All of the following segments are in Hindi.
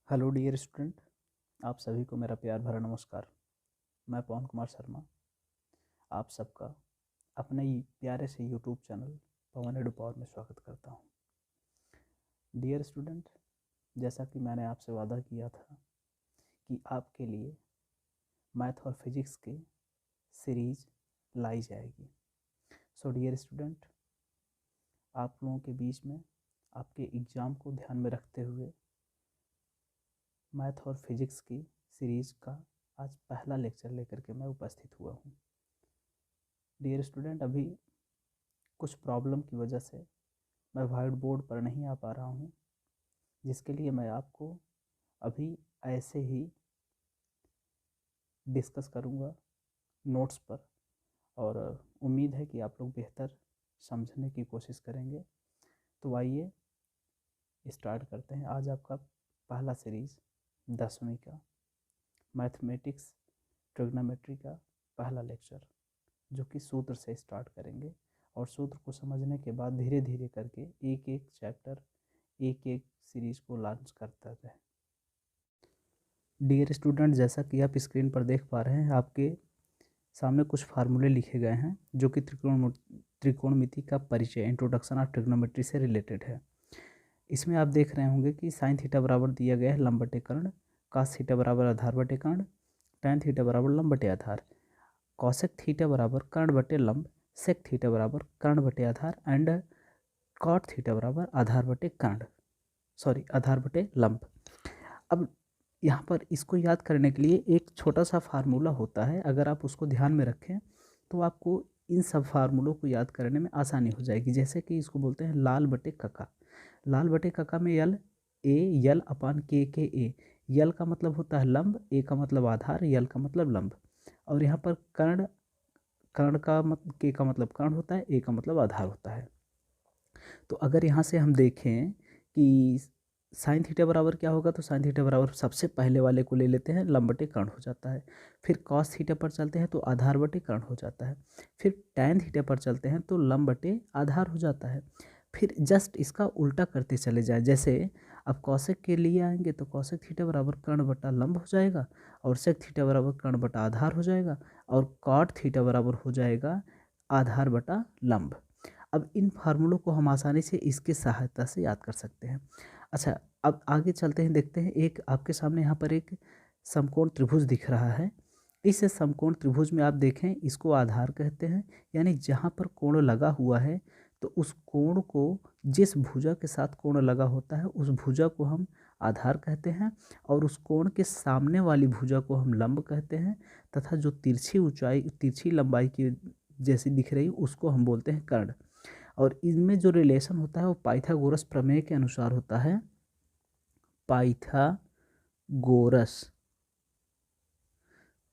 हेलो डियर स्टूडेंट, आप सभी को मेरा प्यार भरा नमस्कार। मैं पवन कुमार शर्मा आप सबका अपने प्यारे से यूट्यूब चैनल पवन एडू पावर में स्वागत करता हूं। डियर स्टूडेंट, जैसा कि मैंने आपसे वादा किया था कि आपके लिए मैथ और फिजिक्स की सीरीज लाई जाएगी। सो डियर स्टूडेंट, आप लोगों के बीच में आपके एग्ज़ाम को ध्यान में रखते हुए मैथ और फिजिक्स की सीरीज़ का आज पहला लेक्चर लेकर के मैं उपस्थित हुआ हूँ। डियर स्टूडेंट, अभी कुछ प्रॉब्लम की वजह से मैं वाइट बोर्ड पर नहीं आ पा रहा हूँ, जिसके लिए मैं आपको अभी ऐसे ही डिस्कस करूँगा नोट्स पर, और उम्मीद है कि आप लोग बेहतर समझने की कोशिश करेंगे। तो आइए स्टार्ट करते हैं। आज आपका पहला सीरीज़ 10वीं का मैथमेटिक्स ट्रिग्नोमेट्री का पहला लेक्चर, जो कि सूत्र से स्टार्ट करेंगे, और सूत्र को समझने के बाद धीरे धीरे करके एक एक चैप्टर एक एक सीरीज को लॉन्च करता रहे। डियर स्टूडेंट, जैसा कि आप स्क्रीन पर देख पा रहे हैं, आपके सामने कुछ फार्मूले लिखे गए हैं जो कि त्रिकोणमिति का परिचय, इंट्रोडक्शन ऑफ ट्रिग्नोमेट्री से रिलेटेड है। इसमें आप देख रहे होंगे कि साइन थीटा बराबर दिया गया है लंब बटे कर्ण, कास थीटा बराबर आधार बटे कर्ण, टैन थीटा बराबर लंब बटे आधार, कॉसेक थीटा बराबर कर्ण बटे लंब, सेक थीटा बराबर कर्ण बटे आधार एंड कॉट थीटा बराबर आधार बटे कर्ण, आधार बटे लंब। अब यहाँ पर इसको याद करने के लिए एक छोटा सा फार्मूला होता है, अगर आप उसको ध्यान में रखें तो आपको इन सब फार्मूलों को याद करने में आसानी हो जाएगी। जैसे कि इसको बोलते हैं लाल बटे कका। लाल बटे कका में यल यल अपान के ए। यल का मतलब होता है लंब, ए का मतलब आधार, यल का मतलब लंब। और यहाँ पर कर्ण, कर्ण का के का मतलब कर्ण होता है, ए का मतलब आधार होता है। तो अगर यहाँ से हम देखें कि साइन थीटा बराबर क्या होगा, तो साइन थीटा बराबर सबसे पहले वाले को ले लेते हैं, लंब बटे कर्ण हो जाता है। फिर कॉस थीटा पर चलते हैं तो आधार बटे कर्ण हो जाता है। फिर टैन थीटा पर चलते हैं तो लंब बटे आधार हो जाता है। फिर जस्ट इसका उल्टा करते चले जाए, जैसे अब कॉसेक के लिए आएंगे तो कॉसेक थीटा बराबर कर्ण बटा लंब हो जाएगा, और सेक थीटा बराबर कर्ण बटा आधार हो जाएगा, और कॉट थीटा बराबर हो जाएगा आधार बटा लंब। अब इन फार्मूलों को हम आसानी से इसके सहायता से याद कर सकते हैं। अच्छा, अब आगे चलते हैं, देखते हैं। एक आपके सामने यहाँ पर एक समकोण त्रिभुज दिख रहा है। इस समकोण त्रिभुज में आप देखें, इसको आधार कहते हैं, यानी जहाँ पर कोण लगा हुआ है तो उस कोण को, जिस भुजा के साथ कोण लगा होता है उस भुजा को हम आधार कहते हैं, और उस कोण के सामने वाली भुजा को हम लंब कहते हैं, तथा जो तिरछी लंबाई की जैसी दिख रही उसको हम बोलते हैं कर्ण। और इनमें जो रिलेशन होता है वो पाइथागोरस प्रमेय के अनुसार होता है। पाइथागोरस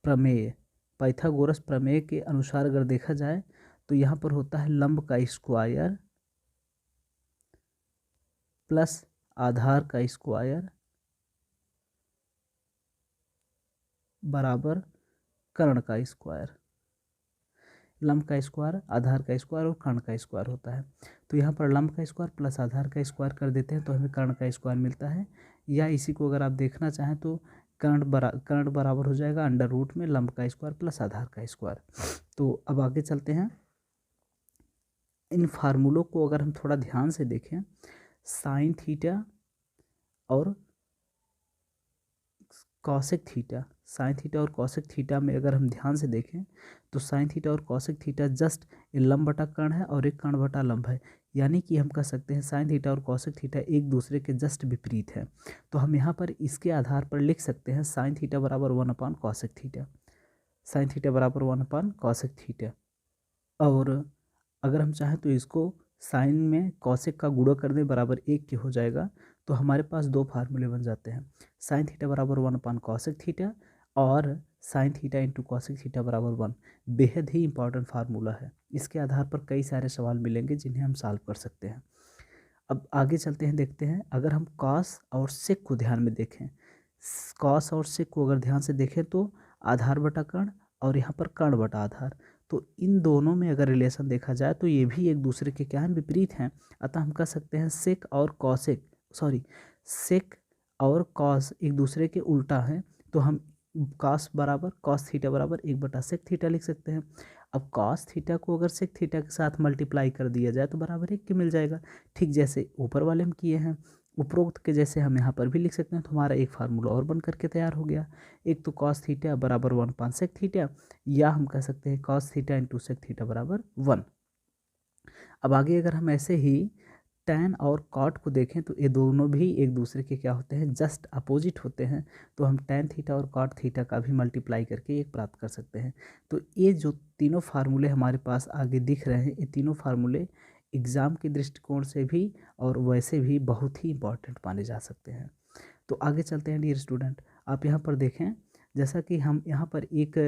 प्रमेय, पाइथागोरस प्रमेय के अनुसार अगर देखा जाए तो यहाँ पर होता है लंब का स्क्वायर प्लस आधार का स्क्वायर बराबर कर्ण का स्क्वायर। लंब का स्क्वायर, आधार का स्क्वायर और कर्ण का स्क्वायर होता है। तो यहाँ पर लंब का स्क्वायर प्लस आधार का स्क्वायर कर देते हैं तो हमें कर्ण का स्क्वायर मिलता है। या इसी को अगर आप देखना चाहें तो कर्ण बराबर हो जाएगा अंडर रूट में लंब का स्क्वायर प्लस आधार का स्क्वायर। तो अब आगे चलते हैं। इन फार्मूलों को अगर हम थोड़ा ध्यान से देखें, साइन थीटा और कॉसेक थीटा, साइन थीटा और कॉसेक थीटा में अगर हम ध्यान से देखें तो साइन थीटा और कॉसेक थीटा जस्ट लंब बटा कर्ण है और एक कर्ण बटा लंब है, यानी कि हम कह सकते हैं साइन थीटा और कॉसेक थीटा एक दूसरे के जस्ट विपरीत है। तो हम यहाँ पर इसके आधार पर लिख सकते हैं साइन थीटा बराबर 1 कॉसेक थीटा, साइन थीटा बराबर 1 कॉसेक थीटा। और अगर हम चाहें तो इसको साइन में कॉसेक का गुणा कर दें बराबर 1 के हो जाएगा, तो हमारे पास दो फार्मूले बन जाते हैं। साइन थीटा बराबर 1 कॉसेक थीटा और sine theta into cosec theta बराबर 1। बेहद ही इंपॉर्टेंट फार्मूला है। इसके आधार पर कई सारे सवाल मिलेंगे जिन्हें हम सॉल्व कर सकते हैं। अब आगे चलते हैं, देखते हैं। अगर हम कॉस और सेक को ध्यान में देखें, कॉस और सेक को अगर ध्यान से देखें तो आधार बटा कर्ण और यहाँ पर कर्ण बटा आधार, तो इन दोनों में अगर रिलेशन देखा जाए तो ये भी एक दूसरे के क्या हैं, विपरीत हैं। अतः हम कह सकते हैं सेक और कॉसेक, सेक और कॉस एक दूसरे के उल्टा हैं, तो हम कॉस बराबर कॉस थीटा बराबर 1/sec थीटा लिख सकते हैं। अब कॉस थीटा को अगर सेक थीटा के साथ मल्टीप्लाई कर दिया जाए तो बराबर 1 के मिल जाएगा, ठीक जैसे ऊपर वाले हम किए हैं। उपरोक्त के जैसे हम यहाँ पर भी लिख सकते हैं, तो हमारा एक फार्मूला और बन करके तैयार हो गया। एक तो कॉस थीटा बराबर 1/sec थीटा, या हम कह सकते हैं cos theta into sec theta बराबर 1। अब आगे अगर हम ऐसे ही टैन और कॉट को देखें तो ये दोनों भी एक दूसरे के क्या होते हैं, जस्ट अपोजिट होते हैं। तो हम टैन थीटा और कॉट थीटा का भी मल्टीप्लाई करके एक प्राप्त कर सकते हैं। तो ये जो तीनों फार्मूले हमारे पास आगे दिख रहे हैं, ये तीनों फार्मूले एग्ज़ाम के दृष्टिकोण से भी और वैसे भी बहुत ही इंपॉर्टेंट माने जा सकते हैं। तो आगे चलते हैं डियर स्टूडेंट। आप यहाँ पर देखें, जैसा कि हम यहाँ पर एक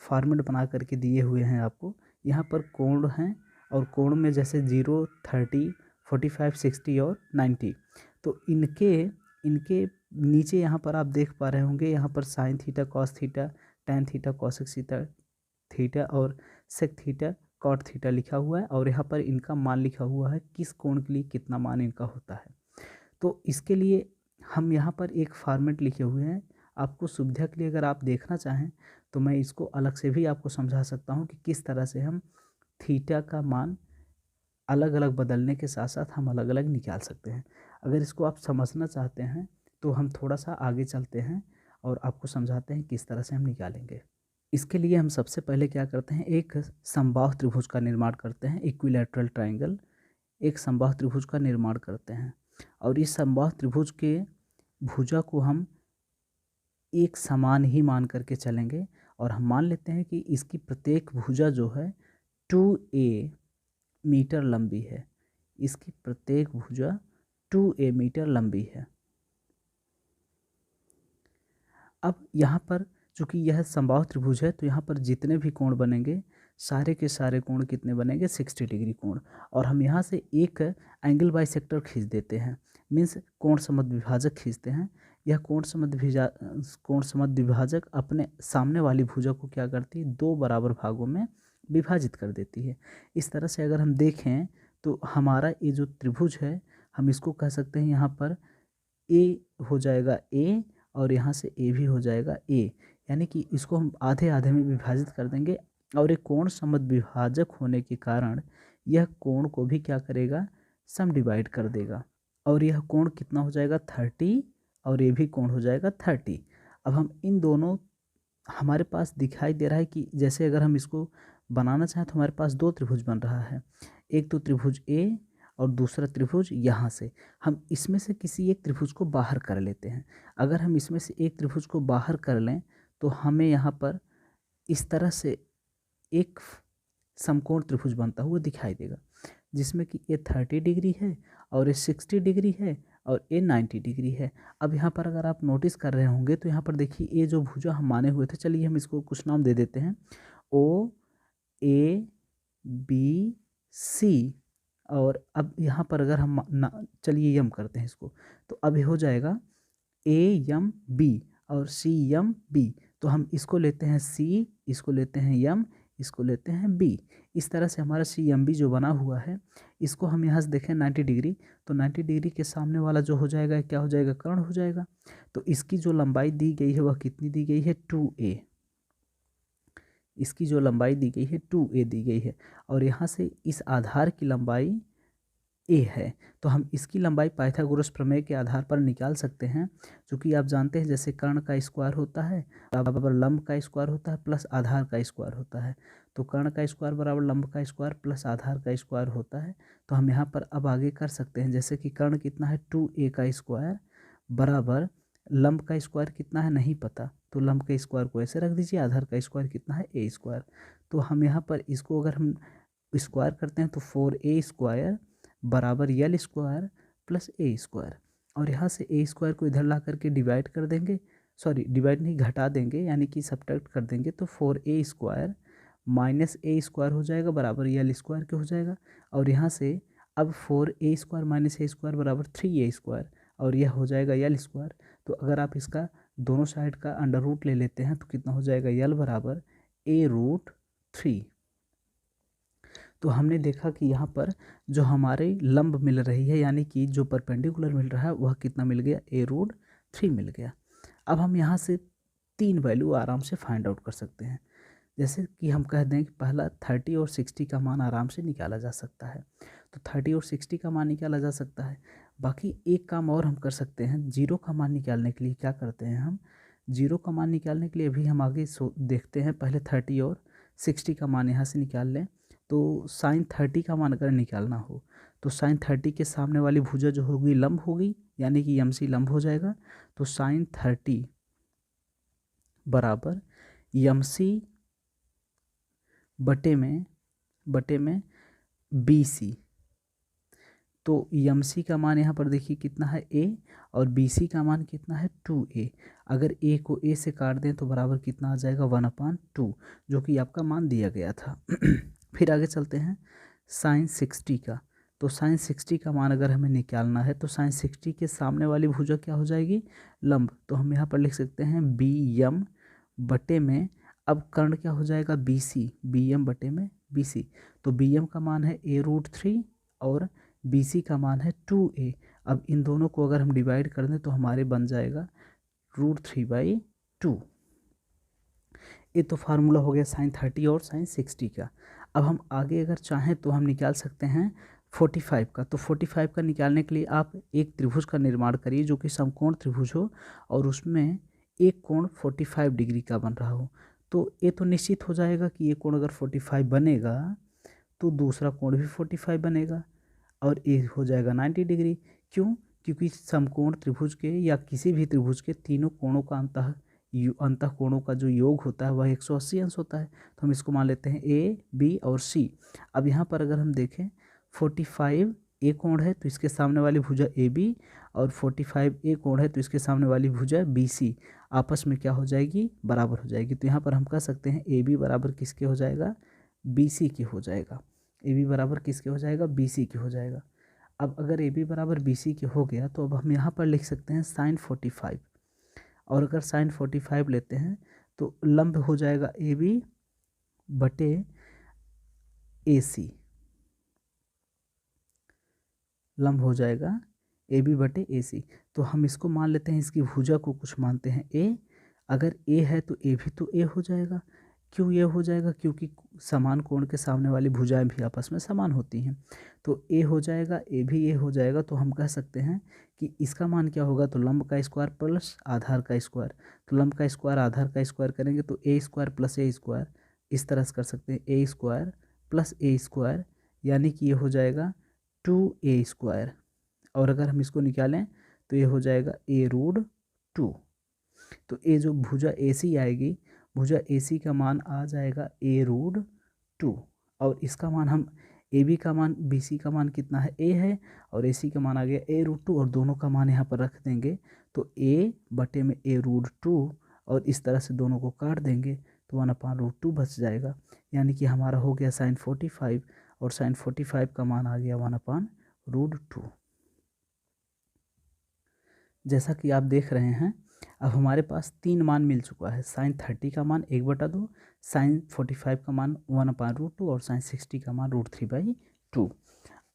फॉर्मेट बना करके दिए हुए हैं आपको। यहाँ पर कोण हैं और कोण में जैसे 0, 30, 45, 60 और 90। तो इनके नीचे यहाँ पर आप देख पा रहे होंगे, यहाँ पर sine theta cos theta, tan theta cosec theta और सेक थीटा कॉट थीटा लिखा हुआ है, और यहाँ पर इनका मान लिखा हुआ है किस कोण के लिए कितना मान इनका होता है। तो इसके लिए हम यहाँ पर एक फॉर्मेट लिखे हुए हैं। आपको सुविधा के लिए अगर आप देखना चाहें तो मैं इसको अलग से भी आपको समझा सकता हूँ कि किस तरह से हम थीटा का मान अलग अलग बदलने के साथ साथ हम अलग अलग निकाल सकते हैं। अगर इसको आप समझना चाहते हैं तो हम थोड़ा सा आगे चलते हैं और आपको समझाते हैं किस तरह से हम निकालेंगे। इसके लिए हम सबसे पहले क्या करते हैं, एक समबाहु त्रिभुज का निर्माण करते हैं, इक्विलैटरल ट्रायंगल। एक समबाहु त्रिभुज का निर्माण करते हैं और इस समबाहु त्रिभुज के भुजा को हम एक समान ही मान करके चलेंगे, और हम मान लेते हैं कि इसकी प्रत्येक भुजा जो है 2a मीटर लंबी है। इसकी प्रत्येक भुजा 2a मीटर लंबी है। अब यहाँ पर चूंकि यह समबाहु त्रिभुज है तो यहाँ पर जितने भी कोण बनेंगे सारे के सारे कोण कितने बनेंगे, 60 डिग्री कोण। और हम यहाँ से एक एंगल बाइसेक्टर खींच देते हैं, मीन्स कोण समद्विभाजक खींचते हैं। यह कोण समद्विभाजक अपने सामने वाली भुजा को क्या करती है, 2 बराबर भागों में विभाजित कर देती है। इस तरह से अगर हम देखें तो हमारा ये जो त्रिभुज है, हम इसको कह सकते हैं यहाँ पर ए हो जाएगा ए, और यहाँ से ए भी हो जाएगा ए, यानी कि इसको हम आधे आधे में विभाजित कर देंगे, और एक कोण समद्विभाजक होने के कारण यह कोण को भी क्या करेगा, सम डिवाइड कर देगा, और यह कोण कितना हो जाएगा 30, और ये भी कोण हो जाएगा 30। अब हम इन दोनों, हमारे पास दिखाई दे रहा है कि जैसे अगर हम इसको बनाना चाहें तो हमारे पास 2 त्रिभुज बन रहा है, एक तो त्रिभुज ए और दूसरा त्रिभुज यहाँ से। हम इसमें से किसी एक त्रिभुज को बाहर कर लेते हैं। अगर हम इसमें से एक त्रिभुज को बाहर कर लें तो हमें यहाँ पर इस तरह से एक समकोण त्रिभुज बनता हुआ दिखाई देगा, जिसमें कि ये 30 डिग्री है और ये 60 डिग्री है और ये 90 डिग्री है। अब यहाँ पर अगर आप नोटिस कर रहे होंगे तो यहाँ पर देखिए ये जो भुजा हम माने हुए थे, चलिए हम इसको कुछ नाम दे देते हैं, O A B C। और अब यहाँ पर अगर हम चलिए यम करते हैं इसको, तो अब हो जाएगा AMB और CMB। तो हम इसको लेते हैं C, इसको लेते हैं M, इसको लेते हैं B। इस तरह से हमारा CMB जो बना हुआ है, इसको हम यहाँ से देखें 90 डिग्री, तो 90 डिग्री के सामने वाला जो हो जाएगा क्या हो जाएगा, कर्ण हो जाएगा। तो इसकी जो लंबाई दी गई है वह कितनी दी गई है, 2a। इसकी जो लंबाई दी गई है 2a दी गई है, और यहाँ से इस आधार की लंबाई a है। तो हम इसकी लंबाई पाइथागोरस प्रमेय के आधार पर निकाल सकते हैं, क्योंकि आप जानते हैं जैसे कर्ण का स्क्वायर होता है बराबर लंब का स्क्वायर होता है प्लस आधार का स्क्वायर होता है। तो कर्ण का स्क्वायर बराबर लंब का स्क्वायर प्लस आधार का स्क्वायर होता है। तो हम यहाँ पर अब आगे कर सकते हैं, जैसे कि कर्ण कितना है 2a का स्क्वायर बराबर लंब का स्क्वायर कितना है नहीं पता, तो लंब के स्क्वायर को ऐसे रख दीजिए, आधार का स्क्वायर कितना है a स्क्वायर। तो हम यहाँ पर इसको अगर हम स्क्वायर करते हैं तो 4a स्क्वायर बराबर यल स्क्वायर प्लस ए स्क्वायर, और यहाँ से ए स्क्वायर को इधर ला करके डिवाइड कर देंगे, सॉरी डिवाइड नहीं घटा देंगे, यानी कि सब्ट्रैक्ट कर देंगे, तो 4a स्क्वायर माइनस ए स्क्वायर हो जाएगा बराबर यल स्क्वायर के हो जाएगा। और यहाँ से अब 4a स्क्वायर माइनस ए स्क्वायर बराबर 3a स्क्वायर, और यह हो जाएगा यल स्क्वायर। तो अगर आप इसका दोनों साइड का अंडर रूट ले लेते हैं तो कितना हो जाएगा, यल बराबर a√3। तो हमने देखा कि यहाँ पर जो हमारे लंब मिल रही है, यानी कि जो परपेंडिकुलर मिल रहा है वह कितना मिल गया, a√3। 3 मिल गया। अब हम यहाँ से 3 वैल्यू आराम से फाइंड आउट कर सकते हैं। जैसे कि हम कह दें कि पहला 30 और 60 का मान आराम से निकाला जा सकता है, तो 30 और 60 का मान निकाला जा सकता है। बाकी एक काम और हम कर सकते हैं, जीरो का मान निकालने के लिए क्या करते हैं हम, जीरो का मान निकालने के लिए अभी हम आगे देखते हैं। पहले 30 और 60 का मान यहाँ से निकाल लें। तो साइन 30 का मान अगर निकालना हो तो साइन 30 के सामने वाली भुजा जो होगी लंब होगी, यानी कि MC लंब हो जाएगा। तो साइन 30 बराबर MC बटे में BC। तो MC का मान यहाँ पर देखिए कितना है A, और BC का मान कितना है 2A। अगर A को A से काट दें तो बराबर कितना आ जाएगा 1/2, जो कि आपका मान दिया गया था। फिर आगे चलते हैं साइन 60 का। तो साइन 60 का मान अगर हमें निकालना है तो साइन 60 के सामने वाली भुजा क्या हो जाएगी, लंब। तो हम यहाँ पर लिख सकते हैं BM बटे में, अब कर्ण क्या हो जाएगा BC, BM बटे में BC। तो BM का मान है A√3 और BC का मान है 2A। अब इन दोनों को अगर हम डिवाइड कर दें तो हमारे बन जाएगा √3/2। ये तो फार्मूला हो गया साइन 30 और साइन 60 का। अब हम आगे अगर चाहें तो हम निकाल सकते हैं 45 का। तो 45 का निकालने के लिए आप एक त्रिभुज का निर्माण करिए जो कि समकोण त्रिभुज हो और उसमें एक कोण 45 डिग्री का बन रहा हो। तो ये तो निश्चित हो जाएगा कि ये कोण अगर 45 बनेगा तो दूसरा कोण भी 45 बनेगा और ये हो जाएगा 90 डिग्री। क्यों? क्योंकि समकोण त्रिभुज के या किसी भी त्रिभुज के तीनों कोणों का अंतः कोणों का जो योग होता है वह 180 अंश होता है। तो हम इसको मान लेते हैं A, B और C। अब यहाँ पर अगर हम देखें 45 A कोण है तो इसके सामने वाली भुजा AB, और 45 A कोण है तो इसके सामने वाली भुजा BC आपस में क्या हो जाएगी, बराबर हो जाएगी। तो यहाँ पर हम कह सकते हैं AB बराबर किसके हो जाएगा, BC के हो जाएगा। AB बराबर किसके हो जाएगा, BC के हो जाएगा। अब अगर AB बराबर BC के हो गया तो अब हम यहाँ पर लिख सकते हैं साइन 45, और अगर साइन 45 लेते हैं तो लंब हो जाएगा AB बटे AC, लंब हो जाएगा AB बटे AC। तो हम इसको मान लेते हैं, इसकी भुजा को कुछ मानते हैं A। अगर A है तो A भी तो A हो जाएगा। क्यों ये हो जाएगा? क्योंकि समान कोण के सामने वाली भुजाएं भी आपस में समान होती हैं। तो A हो जाएगा, A भी A हो जाएगा। तो हम कह सकते हैं कि इसका मान क्या होगा, तो लंब का स्क्वायर प्लस आधार का स्क्वायर। तो लंब का स्क्वायर आधार का स्क्वायर करेंगे तो A square plus A square, इस तरह से कर सकते हैं A square plus A square, यानी कि ये हो जाएगा 2A स्क्वायर। और अगर हम इसको निकालें तो ये हो जाएगा A√2। तो ये जो भुजा AC आएगी, भुजा AC का मान आ जाएगा A√2, और इसका मान हम AB का मान BC का मान कितना है A है, और AC का मान आ गया A√2, और दोनों का मान यहाँ पर रख देंगे तो A बटे में A√2, और इस तरह से दोनों को काट देंगे तो 1/√2 बच जाएगा। यानी कि हमारा हो गया साइन 45, और साइन 45 का मान आ गया 1/√2। जैसा कि आप देख रहे हैं अब हमारे पास 3 मान मिल चुका है। साइन 30 का मान 1/2, साइन 45 का मान 1/√2 और साइन 60 का मान √3/2।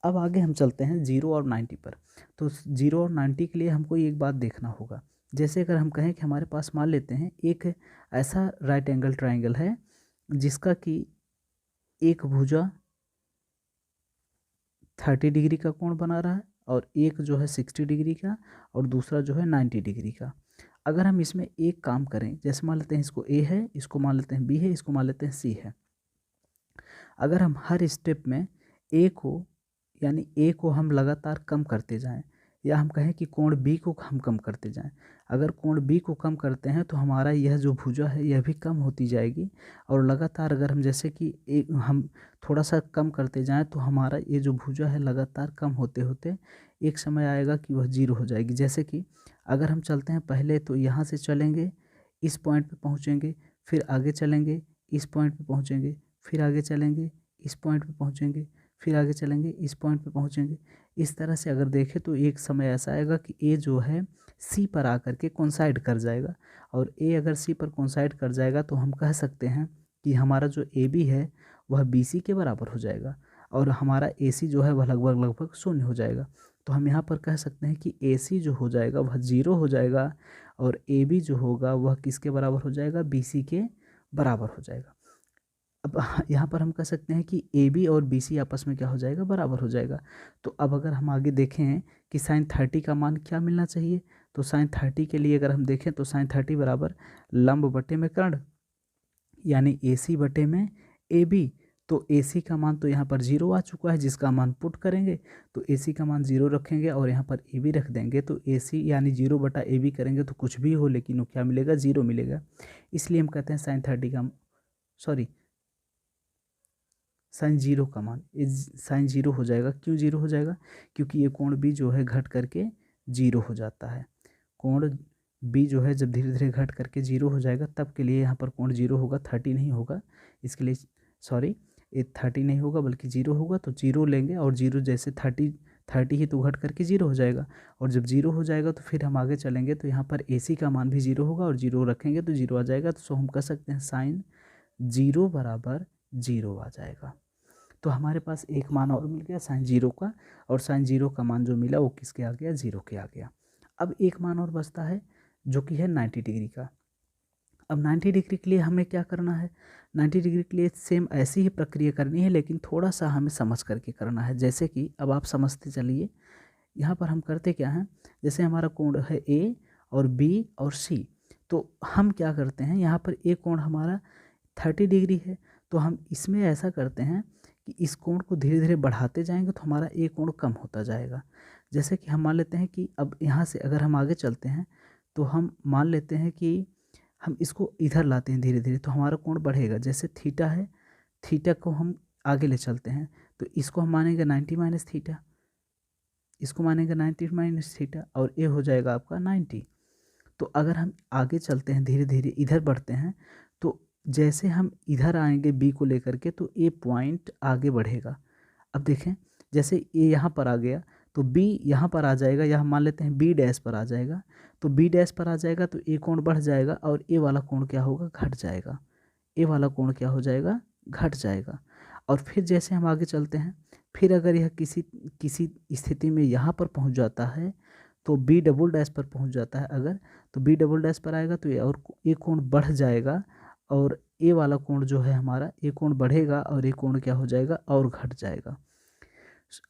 अब आगे हम चलते हैं 0 और 90 पर। तो 0 और 90 के लिए हमको एक बात देखना होगा। जैसे अगर हम कहें कि हमारे पास मान लेते हैं एक ऐसा राइट एंगल ट्राइंगल है जिसका कि एक भुजा 30 डिग्री का कोण बना रहा है और एक जो है 60 डिग्री का और दूसरा जो है 90 डिग्री का। अगर हम इसमें एक काम करें, जैसे मान लेते हैं इसको A है, इसको मान लेते हैं B है, इसको मान लेते हैं C है। अगर हम हर स्टेप में A को यानी A को हम लगातार कम करते जाएं, या हम कहें कि कोण B को हम कम करते जाएं। अगर कोण B को कम करते हैं तो हमारा यह जो भुजा है यह भी कम होती जाएगी, और लगातार अगर हम जैसे कि एक हम थोड़ा सा कम करते जाएं तो हमारा ये जो भुजा है लगातार कम होते होते एक समय आएगा कि वह 0 हो जाएगी। जैसे कि अगर हम चलते हैं पहले तो यहाँ से चलेंगे, इस पॉइंट पे पहुँचेंगे, फिर आगे चलेंगे, इस पॉइंट पे पहुँचेंगे, फिर आगे चलेंगे, इस पॉइंट पे पहुँचेंगे, फिर आगे चलेंगे, इस पॉइंट पे पहुँचेंगे। इस तरह से अगर देखें तो एक समय ऐसा आएगा कि ए जो है सी पर आकर के कोइंसाइड कर जाएगा, और ए अगर सी पर कोइंसाइड कर जाएगा तो हम कह सकते हैं कि हमारा जो ए बी है वह बी सी के बराबर हो जाएगा, और हमारा ए सी जो है वह लगभग 0 हो जाएगा। तो हम यहाँ पर कह सकते हैं कि ए सी जो हो जाएगा वह 0 हो जाएगा और ए बी जो होगा वह किसके बराबर हो जाएगा, बी सी के बराबर हो जाएगा। अब यहाँ पर हम कह सकते हैं कि ए बी और बी सी आपस में क्या हो जाएगा, बराबर हो जाएगा। तो अब अगर हम आगे देखें कि साइन 30 का मान क्या मिलना चाहिए, तो साइन 30 के लिए अगर हम देखें तो साइन 30 बराबर लंब बटे में कर्ण, यानी ए सी बटे में ए बी। तो ए सी का मान तो यहाँ पर 0 आ चुका है, जिसका मान पुट करेंगे तो ए सी का मान 0 रखेंगे और यहाँ पर ए बी रख देंगे। तो ए सी यानी 0 बटा ए बी करेंगे तो कुछ भी हो लेकिन वो क्या मिलेगा, 0 मिलेगा। इसलिए हम कहते हैं साइन 30 का साइन 0 का मान साइन 0 हो जाएगा। क्यों 0 हो जाएगा, क्योंकि ये कोण भी जो है घट करके 0 हो जाता है। कोण बी जो है जब धीरे धीरे घट करके 0 हो जाएगा तब के लिए यहाँ पर कोण 0 होगा, 30 नहीं होगा। इसके लिए ये 30 नहीं होगा बल्कि 0 होगा। तो 0 लेंगे और 0 जैसे 30 ही तो घट करके 0 हो जाएगा, और जब 0 हो जाएगा तो फिर हम आगे चलेंगे तो यहाँ पर ए सी का मान भी 0 होगा और 0 रखेंगे तो 0 आ जाएगा। तो हम कह सकते हैं साइन 0 बराबर 0 आ जाएगा। तो हमारे पास एक मान और मिल गया साइन 0 का, और साइन 0 का मान जो मिला वो किसके आ गया, 0 के आ गया। अब एक मान और बचता है जो कि है 90 डिग्री का। अब 90 डिग्री के लिए हमें क्या करना है, 90 डिग्री के लिए सेम ऐसी ही प्रक्रिया करनी है लेकिन थोड़ा सा हमें समझ करके करना है। जैसे कि अब आप समझते चलिए, यहाँ पर हम करते क्या हैं, जैसे हमारा कोण है ए और बी और सी, तो हम क्या करते हैं, यहाँ पर एक कोण हमारा 30 डिग्री है, तो हम इसमें ऐसा करते हैं कि इस कोण को धीरे धीरे बढ़ाते जाएंगे तो हमारा एक कोण कम होता जाएगा। जैसे कि हम मान लेते हैं कि अब यहाँ से अगर हम आगे चलते हैं तो हम मान लेते हैं कि हम इसको इधर लाते हैं धीरे धीरे तो हमारा कोण बढ़ेगा। जैसे थीटा है, थीटा को हम आगे ले चलते हैं तो इसको हम मानेंगे 90 माइनस थीटा, इसको मानेंगे 90 माइनस थीटा और ये हो जाएगा आपका 90। तो अगर हम आगे चलते हैं धीरे धीरे इधर बढ़ते हैं तो जैसे हम इधर आएंगे बी को लेकर के तो ए पॉइंट आगे बढ़ेगा। अब देखें जैसे ए यहाँ पर आ गया तो बी यहाँ पर आ जाएगा, या हम मान लेते हैं बी डैश पर आ जाएगा। तो बी डैश पर आ जाएगा तो ए कोण बढ़ जाएगा और ए वाला कोण क्या होगा, घट जाएगा। ए वाला कोण क्या हो जाएगा, घट जाएगा। और फिर जैसे हम आगे चलते हैं, फिर अगर यह किसी किसी स्थिति में यहाँ पर पहुँच जाता है तो बी डबल डैश पर पहुँच जाता है अगर, तो बी डबल डैश पर आएगा तो ये और ए कोण बढ़ जाएगा और ए वाला कोण जो है हमारा, ए कोण बढ़ेगा और ए कोण क्या हो जाएगा, और घट जाएगा।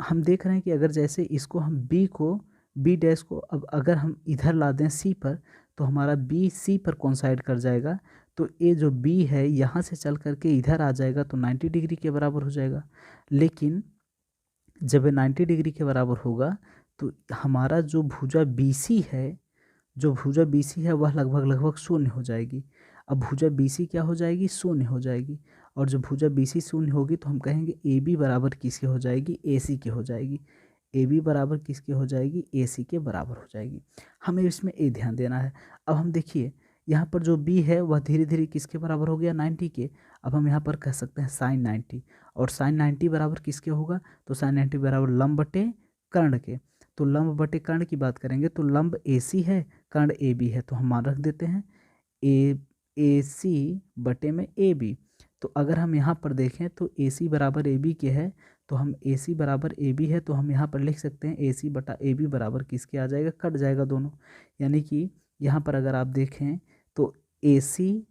हम देख रहे हैं कि अगर जैसे इसको हम बी डैश को अब अगर हम इधर ला दें सी पर तो हमारा बी सी पर कोइंसाइड कर जाएगा। तो ये जो बी है यहाँ से चल करके इधर आ जाएगा तो 90 डिग्री के बराबर हो जाएगा। लेकिन जब ये 90 डिग्री के बराबर होगा तो हमारा जो भुजा बी सी है, वह लगभग शून्य हो जाएगी। अब भुजा बी सी क्या हो जाएगी, शून्य हो जाएगी। और जब भुजा बी सी शून्य होगी तो हम कहेंगे ए बी बराबर किसके हो जाएगी, ए सी के हो जाएगी। ए बी बराबर किसके हो जाएगी, ए सी के बराबर हो जाएगी। हमें इसमें ए ध्यान देना है। अब हम देखिए यहाँ पर जो बी है वह धीरे धीरे किसके बराबर हो गया, 90 के। अब हम यहाँ पर कह सकते हैं साइन 90, और साइन 90 बराबर किसके होगा, तो साइन 90 बराबर लंब बटे कर्ण के। तो लंब बटे कर्ण की बात करेंगे तो लंब ए सी है, कर्ण ए बी है, तो हम मान रख देते हैं ए सी बटे में ए बी। तो अगर हम यहाँ पर देखें तो ए सी बराबर ए बी के है, तो हम ए सी बराबर ए बी है तो हम यहाँ पर लिख सकते हैं ए सी बटा ए बी बराबर किसके आ जाएगा, कट जाएगा दोनों। यानी कि यहाँ पर अगर आप देखें तो ए सी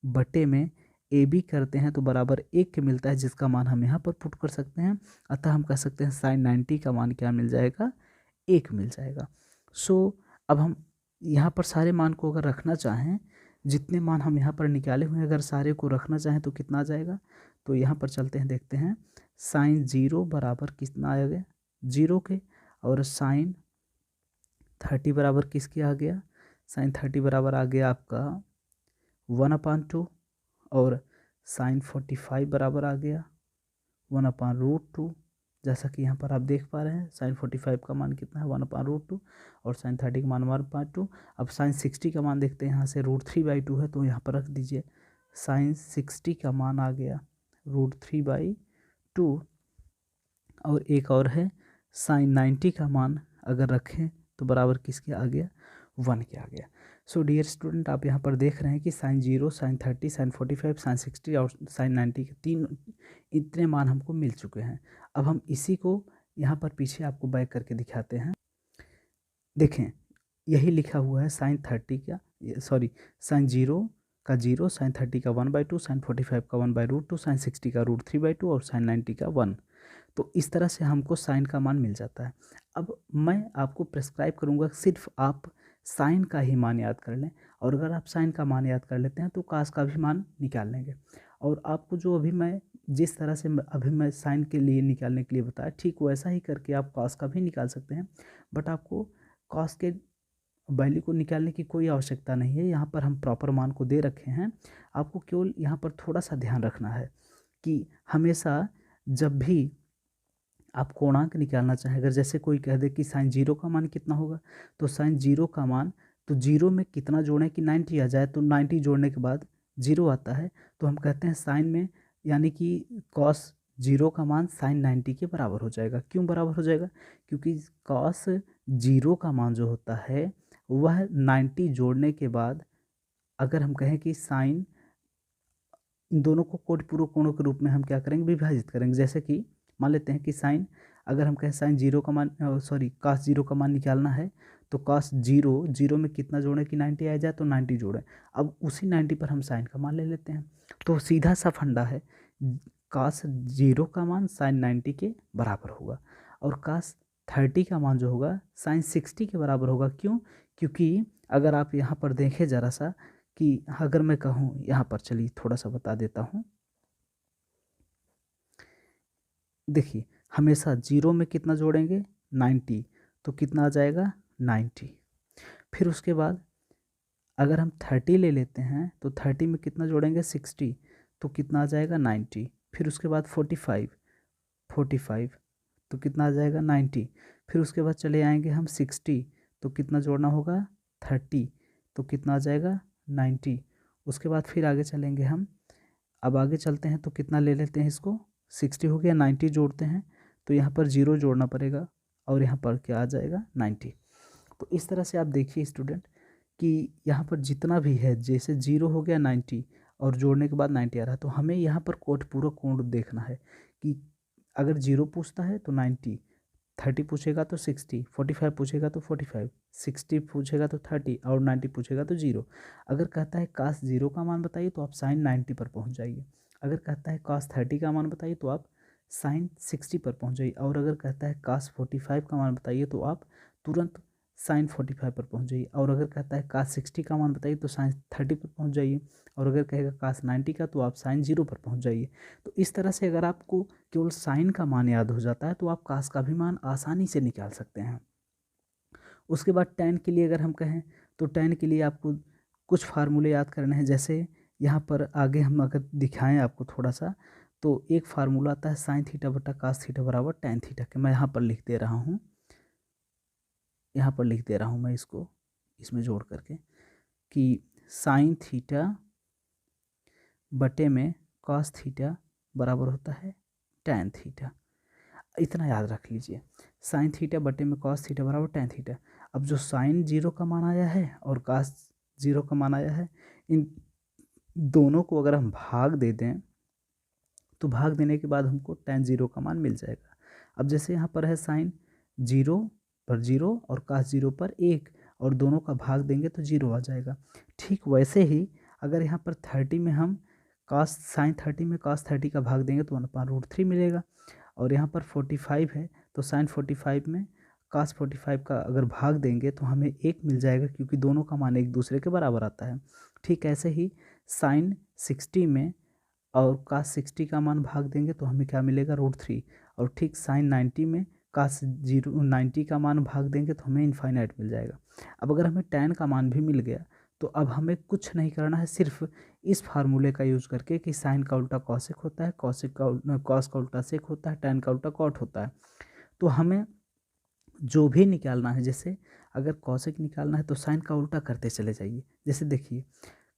बटे में ए बी करते हैं तो बराबर 1 के मिलता है, जिसका मान हम यहाँ पर पुट कर सकते हैं। अतः हम कह सकते हैं साइन 90 का मान क्या मिल जाएगा, 1 मिल जाएगा। सो अब हम यहाँ पर सारे मान को अगर रखना चाहें, जितने मान हम यहाँ पर निकाले हुए हैं अगर सारे को रखना चाहें तो कितना आ जाएगा, तो यहाँ पर चलते हैं देखते हैं। साइन 0 बराबर कितना आ गया, 0 के, और साइन 30 बराबर किसके आ गया, साइन 30 बराबर आ गया आपका 1/2, और साइन 45 बराबर आ गया 1/√2। जैसा कि यहाँ पर आप देख पा रहे हैं साइन 45 का मान कितना है, 1/√2, और साइन 30 का मान 1/2। अब साइन 60 का मान देखते हैं, यहाँ से √3/2 है तो यहाँ पर रख दीजिए। साइन 60 का मान आ गया √3/2, और एक और है साइन 90 का मान अगर रखें तो बराबर किसके आ गया, 1 के आ गया। सो डियर स्टूडेंट, आप यहाँ पर देख रहे हैं कि साइन 0, साइन 30, साइन 45, साइन 60 और साइन 90 के 3 इतने मान हमको मिल चुके हैं। अब हम इसी को यहाँ पर पीछे आपको बैक करके दिखाते हैं। देखें, यही लिखा हुआ है साइन 30 का, सॉरी साइन 0 का 0, साइन 30 का 1/2, साइन 45 का 1/√2, साइन 60 का √3/2 और साइन 90 का 1। तो इस तरह से हमको साइन का मान मिल जाता है। अब मैं आपको प्रेस्क्राइब करूँगा सिर्फ आप साइन का ही मान याद कर लें, और अगर आप साइन का मान याद कर लेते हैं तो कास का भी मान निकाल लेंगे। और आपको जो अभी मैं जिस तरह से अभी मैं साइन के लिए निकालने के लिए बताया, ठीक वैसा ही करके आप कास का भी निकाल सकते हैं। बट आपको कास के वैल्यू को निकालने की कोई आवश्यकता नहीं है, यहाँ पर हम प्रॉपर मान को दे रखे हैं। आपको केवल यहाँ पर थोड़ा सा ध्यान रखना है कि हमेशा जब भी आप कोणांक निकालना चाहें, अगर जैसे कोई कह दे कि साइन 0 का मान कितना होगा, तो साइन 0 का मान, तो 0 में कितना जोड़ें कि 90 आ जाए, तो 90 जोड़ने के बाद 0 आता है, तो हम कहते हैं साइन में, यानी कि कॉस 0 का मान साइन 90 के बराबर हो जाएगा। क्यों बराबर हो जाएगा? क्योंकि कॉस 0 का मान जो होता है वह 90 जोड़ने के बाद, अगर हम कहें कि साइन, इन दोनों को कोटि कोणों के रूप में हम क्या करेंगे, विभाजित करेंगे। जैसे कि मान लेते हैं कि साइन, अगर हम कहें साइन 0 का मान, सॉरी कास 0 का मान निकालना है, तो कास 0 में कितना जोड़ें कि 90 आ जाए, तो 90 जोड़ें। अब उसी 90 पर हम साइन का मान ले लेते हैं। तो सीधा सा फंडा है, कास 0 का मान साइन 90 के बराबर होगा, और कास 30 का मान जो होगा साइन 60 के बराबर होगा। क्यों? क्योंकि अगर आप यहाँ पर देखें ज़रा सा, कि अगर मैं कहूँ यहाँ पर, चलिए थोड़ा सा बता देता हूँ। देखिए, हमेशा 0 में कितना जोड़ेंगे 90, तो कितना आ जाएगा 90। फिर उसके बाद अगर हम 30 ले लेते हैं, तो 30 में कितना जोड़ेंगे 60, तो कितना आ जाएगा 90। फिर उसके बाद 45 तो कितना आ जाएगा 90। फिर उसके बाद चले आएंगे हम 60, तो कितना जोड़ना होगा 30, तो कितना आ जाएगा 90। उसके बाद फिर आगे चलेंगे हम, अब आगे चलते हैं तो कितना ले लेते हैं इसको, 60 हो गया, 90 जोड़ते हैं, तो यहाँ पर 0 जोड़ना पड़ेगा, और यहाँ पर क्या आ जाएगा 90। तो इस तरह से आप देखिए स्टूडेंट कि यहाँ पर जितना भी है, जैसे 0 हो गया 90 और जोड़ने के बाद 90 आ रहा है, तो हमें यहाँ पर पूरा कोण देखना है कि अगर 0 पूछता है तो 90, 30 पूछेगा तो 60, 45 पूछेगा तो 45, 60 पूछेगा तो 30 और 90 पूछेगा तो 0। अगर कहता है कास 0 का मान बताइए, तो आप साइन 90 पर पहुंच जाइए। अगर कहता है कास 30 का मान बताइए, तो आप साइन 60 पर पहुंच जाइए। और अगर कहता है कास 45 का मान बताइए, तो आप तुरंत साइन 45 पर पहुंच जाइए। और अगर कहता है कास 60 का मान बताइए, तो साइन 30 पर पहुंच जाइए। और अगर कहेगा कास 90 का, तो आप साइन 0 पर पहुंच जाइए। तो इस तरह से अगर आपको केवल साइन का मान याद हो जाता है, तो आप कास का भी मान आसानी से निकाल सकते हैं। उसके बाद टैन के लिए अगर हम कहें, तो टैन के लिए आपको कुछ फार्मूले याद करने हैं। जैसे यहाँ पर आगे हम अगर दिखाएं आपको थोड़ा सा, तो एक फार्मूला आता है साइन थीटा बटा कास थीटा बराबर टैन थीटा के। मैं यहाँ पर लिख दे रहा हूँ, मैं इसको इसमें जोड़ करके, कि साइन थीटा बटे में कॉस थीटा बराबर होता है टैन थीटा। इतना याद रख लीजिए, साइन थीटा बटे में कॉस थीटा बराबर टैन थीटा। अब जो साइन 0 का मान आया है और कॉस 0 का मान आया है, इन दोनों को अगर हम भाग दे दें, तो भाग देने के बाद हमको टैन 0 का मान मिल जाएगा। अब जैसे यहाँ पर है साइन 0 पर 0 और कॉस 0 पर 1, और दोनों का भाग देंगे तो 0 आ जाएगा। ठीक वैसे ही अगर यहाँ पर 30 में हम साइन 30 में कॉस 30 का भाग देंगे तो 1/√3 मिलेगा। और यहाँ पर 45 है, तो साइन 45 में कॉस 45 का अगर भाग देंगे तो हमें 1 मिल जाएगा, क्योंकि दोनों का मान एक दूसरे के बराबर आता है। ठीक ऐसे ही साइन 60 में और कास 60 का मान भाग देंगे तो हमें क्या मिलेगा √3। और ठीक साइन 90 में कास 90 का मान भाग देंगे तो हमें इनफाइनाइट मिल जाएगा। अब अगर हमें टैन का मान भी मिल गया, तो अब हमें कुछ नहीं करना है, सिर्फ इस फार्मूले का यूज़ करके कि साइन का उल्टा कॉसेक होता है, कॉस का उल्टा सेक होता है, टैन का उल्टा कॉट होता है। तो हमें जो भी निकालना है, जैसे अगर कॉसेक निकालना है तो साइन का उल्टा करते चले जाइए। जैसे देखिए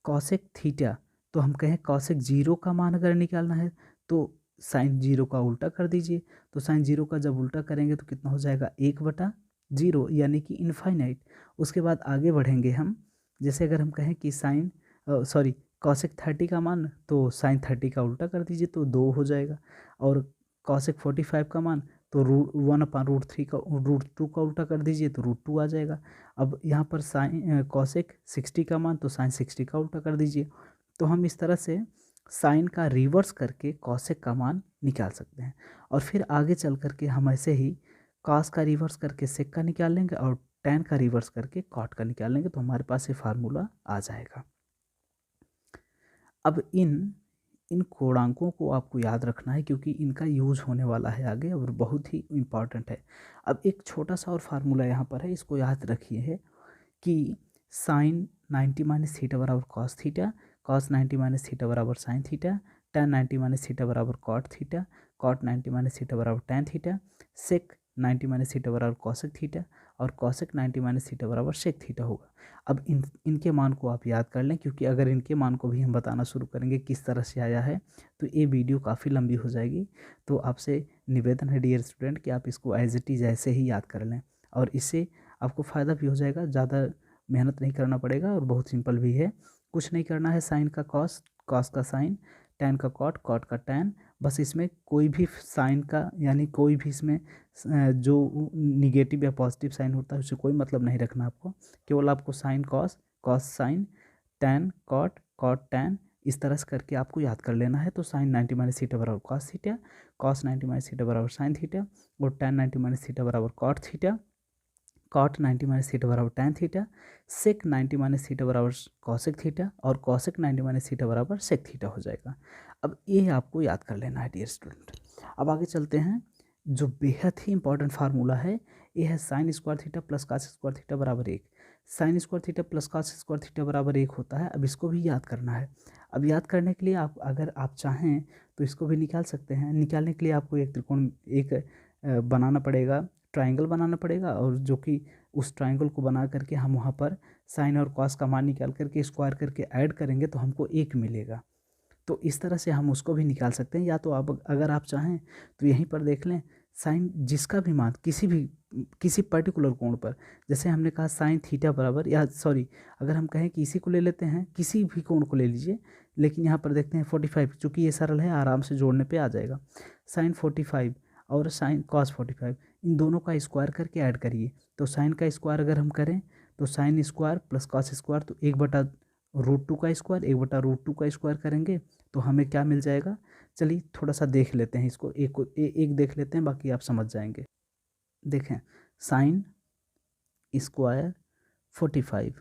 कॉसेक थीटा, तो हम कहें कॉसेक 0 का मान अगर निकालना है तो साइन 0 का उल्टा कर दीजिए। तो साइन 0 का जब उल्टा करेंगे तो कितना हो जाएगा 1/0, यानी कि इनफाइनाइट। उसके बाद आगे बढ़ेंगे हम, जैसे अगर हम कहें कि साइन कॉसेक 30 का मान, तो साइन 30 का उल्टा कर दीजिए तो 2 हो जाएगा। और कॉसेक 45 का मान, तो 1/√3 का √2 का उल्टा कर दीजिए तो √2 आ जाएगा। अब यहाँ पर साइन कॉसेक 60 का मान, तो साइन 60 का उल्टा कर दीजिए। तो हम इस तरह से साइन का रिवर्स करके कॉसेक का मान निकाल सकते हैं। और फिर आगे चल करके हम ऐसे ही कॉस का रिवर्स करके सेक का निकाल लेंगे और टैन का रिवर्स करके कॉट का निकाल लेंगे, तो हमारे पास ये फार्मूला आ जाएगा। अब इन कोणांकों को आपको याद रखना है क्योंकि इनका यूज होने वाला है आगे और बहुत ही इम्पॉर्टेंट है। अब एक छोटा सा और फार्मूला यहाँ पर है, इसको याद रखिए है कि साइन 90 माइनस थीटा बराबर cos theta, cos 90 minus theta बराबर sine theta, tan 90 minus theta बराबर cot theta, cot 90 minus theta बराबर tan theta, sec 90 minus theta बराबर कॉसेक थीटा और कॉसेक 90 माइनस थीटा बराबर सेक थीटा होगा। अब इनके मान को आप याद कर लें क्योंकि अगर इनके मान को भी हम बताना शुरू करेंगे किस तरह से आया है तो ये वीडियो काफ़ी लंबी हो जाएगी। तो आपसे निवेदन है डियर स्टूडेंट कि आप इसको एज इट इज़ ऐसे ही याद कर लें और इससे आपको फ़ायदा भी हो जाएगा, ज़्यादा मेहनत नहीं करना पड़ेगा और बहुत सिंपल भी है। कुछ नहीं करना है, साइन का कॉस, कॉस का साइन, टैन का कॉट, कॉट का टैन, बस इसमें कोई भी साइन का यानी कोई भी इसमें जो निगेटिव या पॉजिटिव साइन होता है उससे कोई मतलब नहीं रखना आपको। केवल आपको sine cos, cos sine, tan cot, cot tan इस तरह से करके आपको याद कर लेना है। तो साइन 90 माइनस थीटा बराबर cos theta, cos 90 minus theta बराबर साइन थीटा और टैन 90 माइनस थीटा बराबर cot theta, cot 90 minus theta बराबर tan theta, sec 90 minus theta बराबर कॉसेक थीटा और कॉसेक 90 माइनस थीटा बराबर सेक थीटा हो जाएगा। अब ये आपको याद कर लेना है डियर स्टूडेंट। अब आगे चलते हैं, जो बेहद ही इंपॉर्टेंट फार्मूला है ये है sine square theta plus cos square theta बराबर 1। Sine square theta plus cos square theta बराबर 1 होता है। अब इसको भी याद करना है। अब याद करने के लिए आप अगर आप चाहें तो इसको भी निकाल सकते हैं। निकालने के लिए आपको एक त्रिकोण बनाना पड़ेगा, ट्राइंगल बनाना पड़ेगा और जो कि उस ट्राइंगल को बना करके हम वहाँ पर साइन और कॉस का मान निकाल करके स्क्वायर करके ऐड करेंगे तो हमको 1 मिलेगा। तो इस तरह से हम उसको भी निकाल सकते हैं। या तो आप अगर आप चाहें तो यहीं पर देख लें, साइन जिसका भी मान किसी पर्टिकुलर कोण पर, जैसे हमने कहा साइन थीटा बराबर, या सॉरी अगर हम कहें कि इसी को ले लेते हैं, किसी भी कोण को ले लीजिए, लेकिन यहाँ पर देखते हैं 45, चूँकि ये सरल है आराम से जोड़ने पे आ जाएगा। साइन 45 और साइन कॉस 45 इन दोनों का स्क्वायर करके ऐड करिए। तो साइन का स्क्वायर अगर हम करें तो sine square plus cos square, तो 1/√2 का स्क्वायर, 1/√2 का स्क्वायर करेंगे तो हमें क्या मिल जाएगा। चलिए थोड़ा सा देख लेते हैं इसको, एक देख लेते हैं, बाकी आप समझ जाएंगे। देखें, sine square 45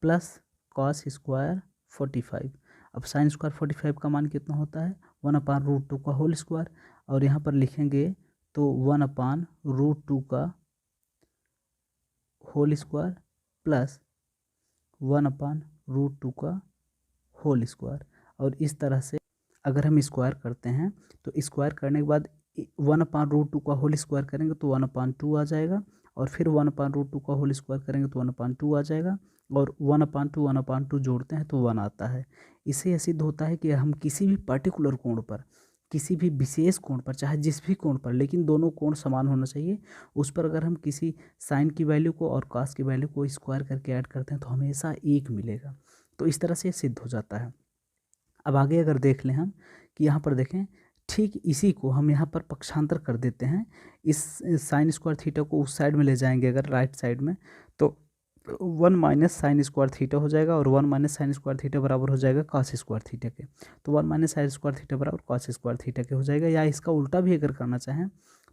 plus cos square 45। अब साइन स्क्वायर 45 का मान कितना होता है, 1/√2 का होल स्क्वायर, और यहाँ पर लिखेंगे तो 1/√2 का होल स्क्वायर प्लस 1/√2 का होल स्क्वायर। और इस तरह से अगर हम स्क्वायर करते हैं तो स्क्वायर करने के बाद 1/√2 का होल स्क्वायर करेंगे तो 1/2 आ जाएगा, और फिर 1/√2 का होल स्क्वायर करेंगे तो 1/2 आ जाएगा, और 1/2 जोड़ते हैं तो 1 आता है। इससे यह सिद्ध होता है कि हम किसी भी पर्टिकुलर कोण पर, किसी भी विशेष कोण पर, चाहे जिस भी कोण पर, लेकिन दोनों कोण समान होना चाहिए, उस पर अगर हम किसी साइन की वैल्यू को और कॉस की वैल्यू को स्क्वायर करके ऐड करते हैं तो हमेशा 1 मिलेगा। तो इस तरह से सिद्ध हो जाता है। अब आगे अगर देख लें हम कि यहाँ पर देखें, ठीक इसी को हम यहाँ पर पक्षांतर कर देते हैं। इस साइन स्क्वायर थीटा को उस साइड में ले जाएंगे अगर राइट साइड में, तो 1 माइनस साइन स्क्वायर थीटा हो जाएगा, और 1 माइनस साइन स्क्वायर थीटा बराबर हो जाएगा कॉस स्क्वायर थीटा के। तो 1 माइनस साइन स्क्वायर थीटा बराबर कॉस स्क्वायर थीटा के हो जाएगा। या इसका उल्टा भी अगर करना चाहें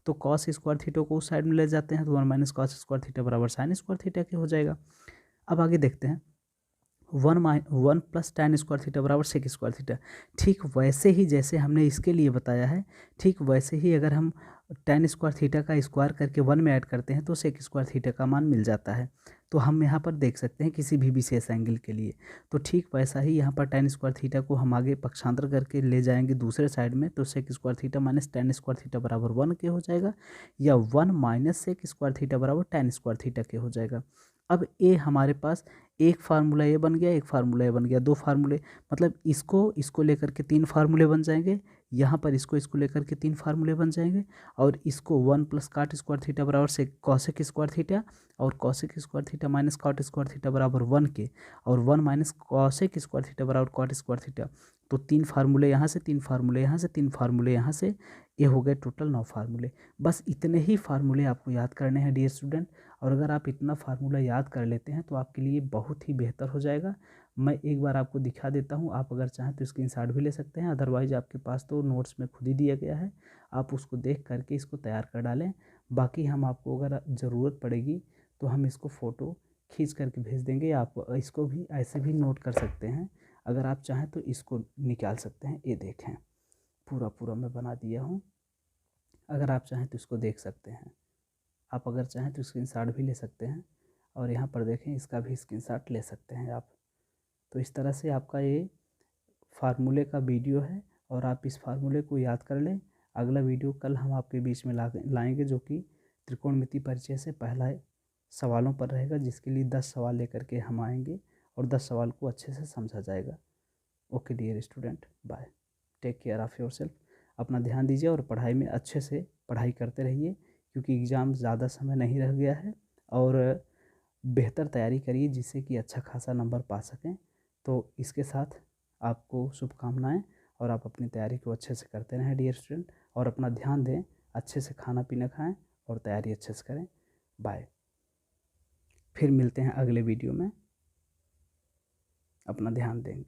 तो कॉस स्क्वायर थीटा को उस साइड में ले जाते हैं तो 1 माइनस कॉस स्क्वायर थीटा बराबर साइन स्क्वायर थीटा के हो जाएगा। अब आगे देखते हैं, 1 प्लस टैन स्क्वायर थीटा बराबर सेक स्क्वायर थीटा। ठीक वैसे ही जैसे हमने इसके लिए बताया है, ठीक वैसे ही अगर हम टैन स्क्वायर थीटा का स्क्वायर करके 1 में ऐड करते हैं तो सेक स्क्वायर थीटा का मान मिल जाता है। तो हम यहाँ पर देख सकते हैं किसी भी विशेष एंगल के लिए। तो ठीक वैसा ही यहाँ पर टैन स्क्वायर थीटा को हम आगे पक्षांतर करके ले जाएंगे दूसरे साइड में, तो sec square theta minus tan square theta बराबर 1 के हो जाएगा, या 1 माइनस सेक स्क्वायर थीटा बराबर टैन स्क्वायर थीटा के हो जाएगा। अब ये हमारे पास एक फार्मूला ये बन गया, एक फार्मूला ये बन गया, दो फार्मूले, मतलब इसको लेकर के 3 फार्मूले बन जाएंगे। यहाँ पर इसको लेकर के 3 फार्मूले बन जाएंगे, और इसको 1 प्लस काट स्क्वायर थीटा बराबर से कॉसेक स्क्वायर थीटा, और cosec square theta minus cot square theta बराबर 1 के, और 1 माइनस कॉसेक स्क्वायर थीटा बराबर कॉट स्क्वायर थीटा। तो 3 फार्मूले यहाँ से, 3 फार्मूले यहाँ से, 3 फार्मूले यहाँ से, ये हो गए टोटल 9 फार्मूले। बस इतने ही फार्मूले आपको याद करने हैं डियर स्टूडेंट। और अगर आप इतना फार्मूला याद कर लेते हैं तो आपके लिए बहुत ही बेहतर हो जाएगा। मैं एक बार आपको दिखा देता हूँ, आप अगर चाहें तो स्क्रीनशॉट भी ले सकते हैं, अदरवाइज आपके पास तो नोट्स में खुद ही दिया गया है, आप उसको देख करके इसको तैयार कर डालें। बाकी हम आपको अगर ज़रूरत पड़ेगी तो हम इसको फ़ोटो खींच करके भेज देंगे। आप इसको भी ऐसे भी नोट कर सकते हैं, अगर आप चाहें तो इसको निकाल सकते हैं। ये देखें पूरा मैं बना दिया हूँ, अगर आप चाहें तो इसको देख सकते हैं। आप अगर चाहें तो स्क्रीनशॉट भी ले सकते हैं, और यहाँ पर देखें इसका भी स्क्रीनशॉट ले सकते हैं आप। तो इस तरह से आपका ये फार्मूले का वीडियो है, और आप इस फार्मूले को याद कर लें। अगला वीडियो कल हम आपके बीच में लाएंगे, जो कि त्रिकोणमिति परिचय से पहला सवालों पर रहेगा, जिसके लिए 10 सवाल लेकर के हम आएंगे और 10 सवाल को अच्छे से समझा जाएगा। Okay dear student, bye, take care of yourself. अपना ध्यान दीजिए और पढ़ाई में अच्छे से पढ़ाई करते रहिए, क्योंकि एग्ज़ाम ज़्यादा समय नहीं रह गया है, और बेहतर तैयारी करिए जिससे कि अच्छा खासा नंबर पा सकें। तो इसके साथ आपको शुभकामनाएं, और आप अपनी तैयारी को अच्छे से करते रहें डियर स्टूडेंट, और अपना ध्यान दें, अच्छे से खाना पीना खाएं और तैयारी अच्छे से करें। बाय, फिर मिलते हैं अगले वीडियो में, अपना ध्यान दें।